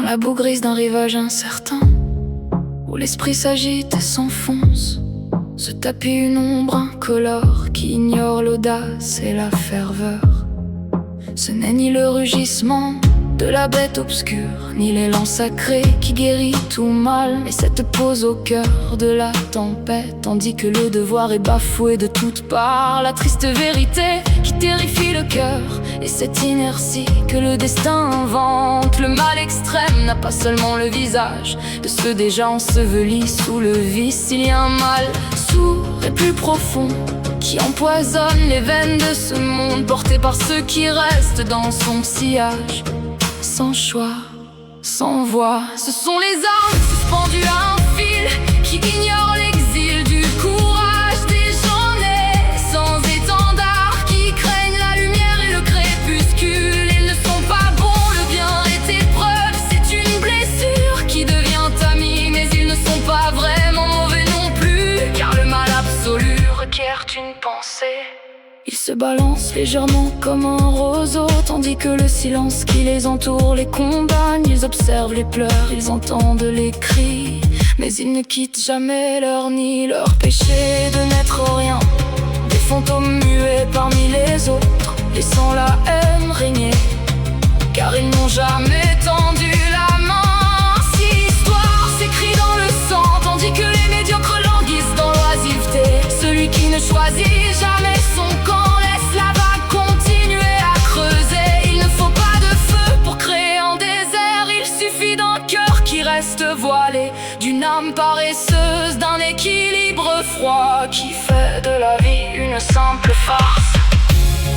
la boue grise d'un rivage incertain, où l'esprit s'agite et s'enfonce, se tapit une ombre incolore qui ignore l'audace et la ferveur. Ce n'est ni le rugissement de la bête obscure, ni l'élan sacré qui guérit tout mal, mais cette pause au cœur de la tempête, tandis que le devoir est bafoué de toutes parts. La triste vérité qui terrifie le cœur, et cette inertie que le destin invente. Le mal extrême n'a pas seulement le visage de ceux déjà ensevelis sous le vice. Il y a un mal sourd et plus profond qui empoisonne les veines de ce monde, porté par ceux qui restent dans son sillage. Sans choix, sans voix, ce sont les armes suspendues à un fil qui ignorent l'exil du courage des gens nés sans étendard, qui craignent la lumière et le crépuscule. Ils ne sont pas bons, le bien est épreuve, c'est une blessure qui devient amie, mais ils ne sont pas vraiment mauvais non plus, car le mal absolu requiert une pensée. Ils se balancent légèrement comme un roseau, tandis que le silence qui les entoure les condamne. Ils observent les pleurs, ils entendent les cris, mais ils ne quittent jamais leur nid. Leur péché de n'être rien, des fantômes muets parmi les autres, laissant la haine régner, car ils n'ont jamais tendu la main. Si l'histoire s'écrit dans le sang, tandis que les médiocres languissent dans l'oisiveté, celui qui ne choisit jamais son camp laisse la vague continuer à creuser. Il ne faut pas de feu pour créer un désert, il suffit d'un cœur qui reste voilé, d'une âme paresseuse, d'un équilibre froid qui fait de la vie une simple farce.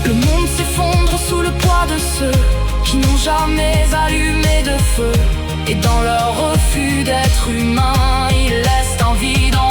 Le monde s'effondre sous le poids de ceux qui n'ont jamais allumé de feu, et dans leur refus d'être humain, ils laissent un vide en